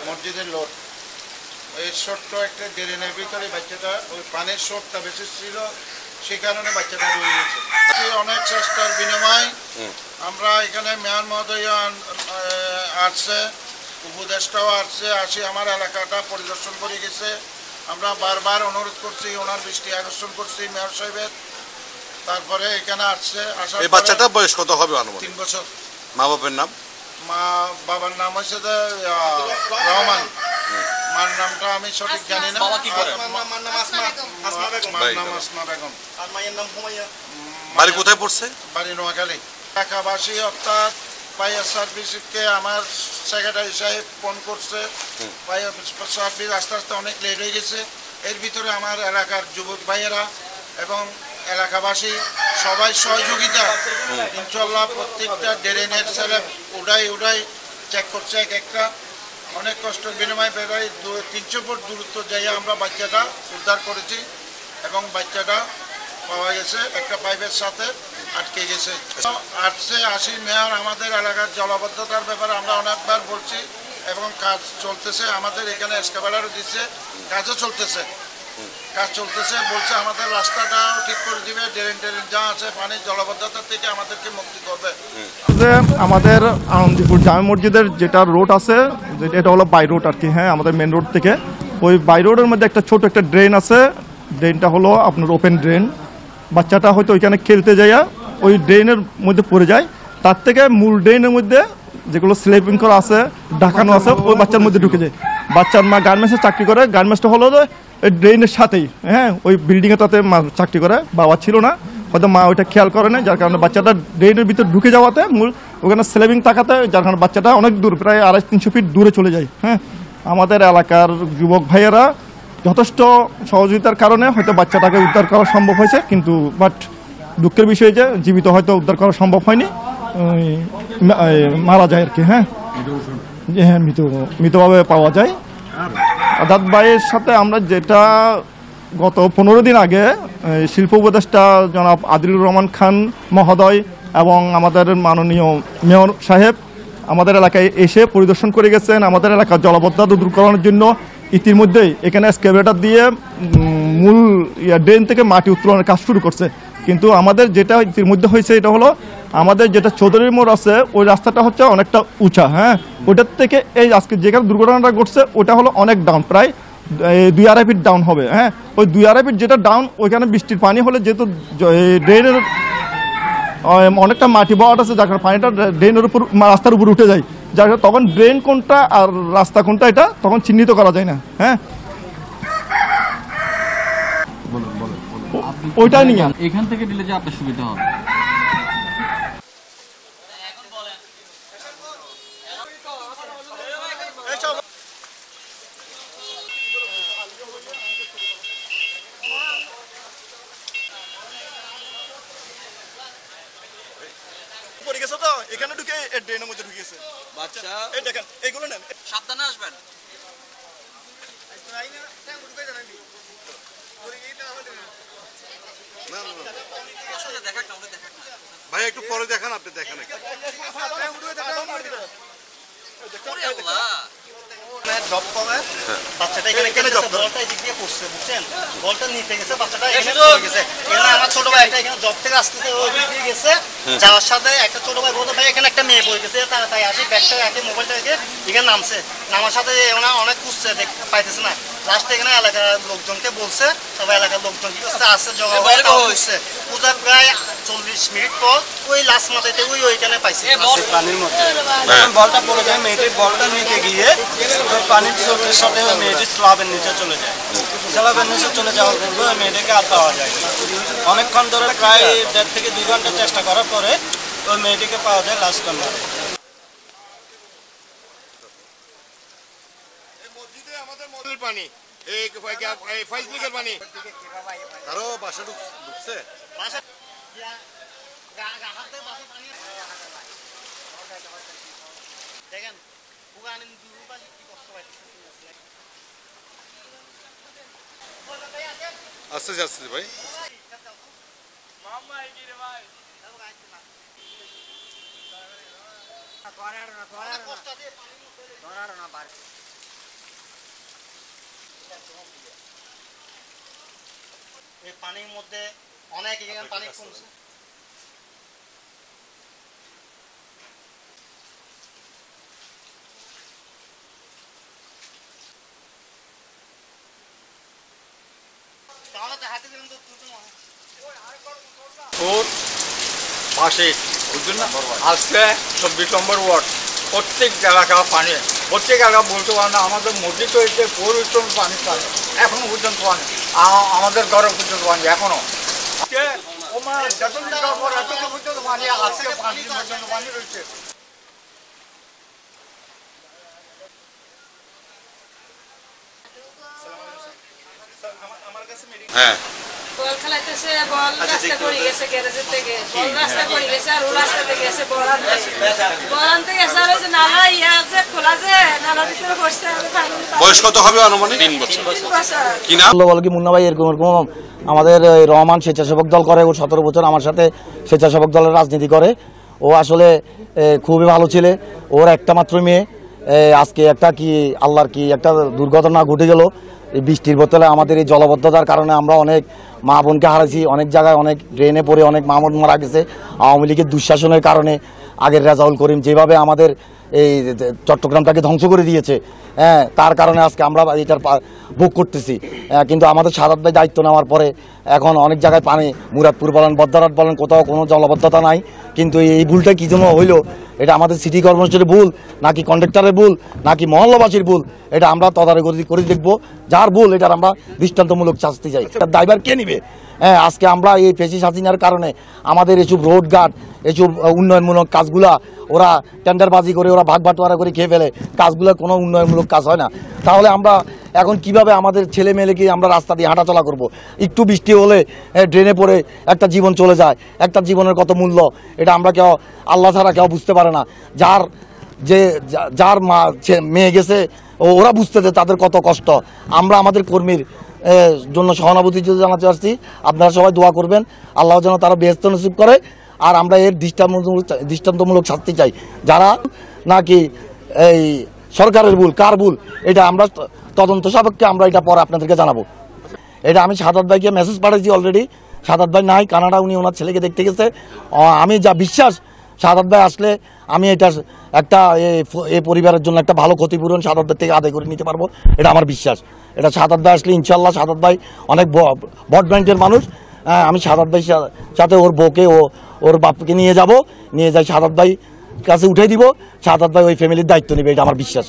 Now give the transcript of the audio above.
মসজিদের লোড এই ছোট্ট একটা ড্রেনের ভিতরে বাচ্চাটা ওই পানির স্রোতটা বেশি ছিল, সেই কারণে বাচ্চাটা রয়ে গেছে। অনেক চেষ্টার বিনিময় আমরা এখানে মেয়র মহোদয় আসছে, উপদেষ্টাও আসছে, আমার এলাকাটা পরিদর্শন করে গেছে। আমরা বারবার অনুরোধ করছি, ওনার দৃষ্টি আকর্ষণ করছি মেয়র সাহেবের। তারপরে এখানে আসছে। এই বাচ্চাটার বয়স কত হবে? 3 বছর। মা বাবার নাম? বাবার নাম হচ্ছে রহমান, মার নামটা আমি সঠিক জানি না। বাড়ি কোথায় পড়ছে? বাড়ি নোয়াখালী। এলাকাবাসী অর্থাৎ ফায়ার সার্ভিসকে আমার সেক্রেটারি সাহেব ফোন করছে। ফায়ার সার্ভিস আস্তে আস্তে অনেক লেট হয়ে গেছে। এর ভিতরে আমার এলাকার যুবক ভাইয়েরা এবং এলাকাবাসী সবাই সহযোগিতা, ইনশাল্লাহ প্রত্যেকটা ড্রেনের ছেলে উড়াই চেক করছে একটা। অনেক কষ্টের বিনিময়ে প্রায় 300 ফুট দূরত্ব যাইয়ে আমরা বাচ্চাটা উদ্ধার করেছি এবং বাচ্চাটা পাওয়া গেছে একটা পাইপের সাথে আটকে গেছে। আসি মেয়র আমাদের এলাকার জলাবদ্ধতার ব্যাপারে আমরা অনেকবার বলছি এবং কাজ চলতেছে। আমাদের এখানে এক্সকাভেটরও দিচ্ছে, কাজও চলতেছে। বলছে আমাদের রাস্তাটাও ঠিক করে দিবে, ড্রেন যা আছে পানির জলাবদ্ধতা থেকে আমাদেরকে মুক্তি করবে। আমাদের আনন্দপুর জামে মসজিদের যেটা রোড আছে, এটা হলো বাই রোড আর কি। হ্যাঁ, আমাদের মেন রোড থেকে ওই বাই রোডের মধ্যে একটা ছোট একটা ড্রেন আছে। ড্রেনটা হলো আপনার ওপেন ড্রেন। বাচ্চাটা হয়তো ওইখানে খেলতে যাইয়া ওই ড্রেনের মধ্যে পড়ে যায়। তার থেকে মূল ড্রেনের মধ্যে যেগুলো স্লেপিং করা আছে, ঢাকানো আছে, ওই বাচ্চার মধ্যে ঢুকে যায়। বাচ্চার মা গার্মেন্টসে চাকরি করে। গার্মেন্টসটা হলো ওই ড্রেনের সাথেই, হ্যাঁ, ওই বিল্ডিংটাতে মা চাকরি করে। বাবা ছিল না, হয়তো মা ওইটা খেয়াল করে না, যার কারণে বাচ্চাটা ড্রেনের ভিতরে ঢুকে যাওয়াতে মূল ওখানে স্লেপিং থাকাতে, যার কারণে বাচ্চাটা অনেক দূর, প্রায় 250-300 ফিট দূরে চলে যায়। হ্যাঁ, আমাদের এলাকার যুবক ভাইয়েরা যথেষ্ট সহযোগিতার কারণে হয়তো বাচ্চাটাকে উদ্ধার করা সম্ভব হয়েছে, কিন্তু বাট দুঃখের বিষয় যে জীবিত হয়তো উদ্ধার করা সম্ভব হয়নি, মারা যায় আর কি। হ্যাঁ, মৃতভাবে পাওয়া যায়। আজাদ ভাইয়ের সাথে আমরা যেটা গত 15 দিন আগে শিল্প উপদেষ্টা জনাব আদিলুর রহমান খান মহোদয় এবং আমাদের মাননীয় মেয়র সাহেব আমাদের এলাকায় এসে পরিদর্শন করে গেছেন। আমাদের এলাকার জলাবদ্ধতা দূর করানোর জন্য ইতিমধ্যেই এখানে এক্সকাভেটর দিয়ে মূল ড্রেন থেকে মাটি উত্তোলনের কাজ শুরু করছে। কিন্তু আমাদের যেটা ইতিমধ্যে হয়েছে, এটা হলো আমাদের যেটা চৌধুরীর মোড় আছে, ওই রাস্তাটা হচ্ছে অনেকটা উঁচা। হ্যাঁ, ওটার থেকে এই আজকে যেখানে দুর্ঘটনাটা ঘটছে ওটা হলো অনেক ডাউন, প্রায় 2-2.5 ফিট ডাউন হবে। হ্যাঁ, ওই 2.5 ফিট যেটা ডাউন, ওইখানে বৃষ্টির পানি হলে যেহেতু ড্রেনের অনেকটা মাটি বওয়াট আছে, যার কারণে পানিটা ড্রেনের উপর, রাস্তার উপর উঠে যায়। যার কারণে তখন ড্রেন কোনটা আর রাস্তা কোনটা এটা তখন চিহ্নিত করা যায় না। হ্যাঁ, ওইটা নিয়ে এখান থেকে দিলে যে আপনার সুবিধা হবে। এখানে ঢুকে ড্রেনের মধ্যে ঢুকে গেছে বাচ্চা। এই দেখেন, এইগুলো নেন, সাবধানে আসবেন। ভাই একটু পরে দেখান, আপনি দেখেন। জব করে বাচ্চাটা এখানে বলটা এদিক দিয়ে পড়ছে, বুঝছেন? বলটা নিতে গেছে, বাচ্চাটা এখানে গেছে। এখানে আমার ছোট ভাই একটা এখানে জব থেকে আসতেছে, ওই দিক দিয়ে গেছে। যাওয়ার সাথে একটা ছোট ভাই বলতে ভাই এখানে একটা মেয়ে পড়ে গেছে, তাই আসি ব্যাগটা রাখে, মোবাইলটা রেখে এখানে নামছে। নামার সাথে ওনা অনেক খুঁজছে, পাইতেছে না। লাস্টে এখানে এলাকার লোকজনকে বলছে, সবাই এলাকার লোকজন কি করছে, আসছে, জগা খুঁজছে। খুঁজার প্রায় 40 মিনিট পর ওই লাস্ট মাথাতে ওইখানে পাইছে পানির মধ্যে। বলটা পড়ে যায়, মেয়েটির বলটা নিতে গিয়ে পানির স্রোতের সাথে ওই মেয়েটির স্ল্যাবের নিচে চলে যায়। স্ল্যাবের নিচে চলে যাওয়ার পূর্বে ওই মেয়েটিকে আর পাওয়া যায়। অনেকক্ষণ ধরে প্রায় 1.5 থেকে 2 ঘন্টা চেষ্টা করার পরে ওই মেয়েটিকে পাওয়া যায় লাস্ট কর্নারে। পানি এই ফেসবুকের পানি আরো বাসা ঢুকছে। দেখেন আস্তে আস্তে ভাই। এই পানির মধ্যে অনেক এখানে পানি কমছে। ওর পাশে আজকে 24 নম্বর ওয়ার্ড প্রত্যেক এলাকা পানি, প্রত্যেক এলাকা বলতে পারে না, আমাদের মসজিদ হয়েছে পরিশ্রম পানি পানি এখনো পর্যন্ত পানি, আমাদের ঘরে পর্যন্ত পানি এখনো পর্যন্ত পানি, আজকে পানি পর্যন্ত পানি রয়েছে। হ্যাঁ বল খেলাইতেছে, বল রাস্তা করে গেছে গ্যারেজের থেকে, বল রাস্তা করে গেছে আর ও রাস্তা থেকে গেছে বল আনতে গেছে আর ওই যে নালা ইয়া যে খোলা যে নালা ভিতরে বসছে। বয়স কত হবে আনুমানিক? 3 বছর। কি নাম? বল কি মুন্না ভাই এরকম আমাদের রহমান স্বেচ্ছাসেবক দল করে, ও 17 বছর আমার সাথে স্বেচ্ছাসেবক দলের রাজনীতি করে। ও আসলে খুবই ভালো ছেলে। ওর একটা মাত্র মেয়ে। আজকে একটা কি আল্লাহর কি একটা দুর্ঘটনা ঘটে গেল এই বৃষ্টির বোতলে। আমাদের এই জলবদ্ধতার কারণে আমরা অনেক মা বোনকে হারাইছি, অনেক জায়গায় অনেক ড্রেনে পড়ে অনেক মা বোন মারা গেছে আওয়ামী লীগের দুঃশাসনের কারণে। আগের রেজাউল করিম যেভাবে আমাদের এই চট্টগ্রামটাকে ধ্বংস করে দিয়েছে, হ্যাঁ, তার কারণে আজকে আমরা এটার ভোগ করতেছি। কিন্তু আমাদের সাদাত ভাই দায়িত্ব নেওয়ার পরে এখন অনেক জায়গায় পানি, মুরাদপুর বলেন, বদ্দারহাট বলেন, কোথাও কোনো জলবদ্ধতা নাই। কিন্তু এই ভুলটা কী জন্য হইলো, এটা আমাদের সিটি কর্মচারীর ভুল নাকি কন্ট্রাক্টরের ভুল নাকি মহল্লাবাসীর ভুল, এটা আমরা তদারকি করে দেখব। যার ভুল এটার আমরা দৃষ্টান্তমূলক শাস্তি চাই। দায়ভার কে নিবে? হ্যাঁ, আজকে আমরা এই পেশি স্বাধীনার কারণে আমাদের এসব রোডঘাট, এসব উন্নয়নমূলক কাজগুলা ওরা টেন্ডারবাজি করে, ওরা ভাগ বাটোয়ারা করে খেয়ে ফেলে। কাজগুলো কোনো উন্নয়নমূলক কাজ হয় না। তাহলে আমরা এখন কিভাবে আমাদের ছেলে মেয়েকে আমরা রাস্তা দিয়ে হাঁটাচলা করব? একটু বৃষ্টি হলে ড্রেনে পড়ে একটা জীবন চলে যায়। একটা জীবনের কত মূল্য এটা আমরা কেউ, আল্লাহ ছাড়া কেউ বুঝতে পারে না। যার মা মেয়ে গেছে ওরা বুঝতে দেয় তাদের কত কষ্ট। আমরা আমাদের কর্মীর জন্য সহানুভূতি জানাতে আসছি। আপনারা সবাই দোয়া করবেন, আল্লাহ যেন তারা বেহেশত নসিব করে। আর আমরা এর দৃষ্টান্তমূলক শাস্তি চাই। যারা নাকি এই সরকারের ভুল, কার ভুল, এটা আমরা তদন্ত সাপেক্ষে আমরা এটা পরে আপনাদেরকে জানাবো। এটা আমি সাদাত ভাইকে মেসেজ পাঠাইছি অলরেডি। সাদাত ভাই নাই, কানাডা, উনি ওনার ছেলেকে দেখতে গেছে। আমি যা বিশ্বাস, সাদাত ভাই আসলে আমি এটা একটা এই পরিবারের জন্য একটা ভালো ক্ষতিপূরণ সাদাত ভাই থেকে আদায় করে নিতে পারবো, এটা আমার বিশ্বাস। এটা সাদাত ভাই আসলে ইনশাল্লাহ, সাদাত ভাই অনেক ভোট ব্যাংকের মানুষ। আমি সাদাত ভাই সাথে ওর বউকে, ওর বাপকে নিয়ে যাই সাদাত ভাই কাছে উঠে দিব। সাদাত ভাই ওই ফ্যামিলির দায়িত্ব নেবে, এটা আমার বিশ্বাস।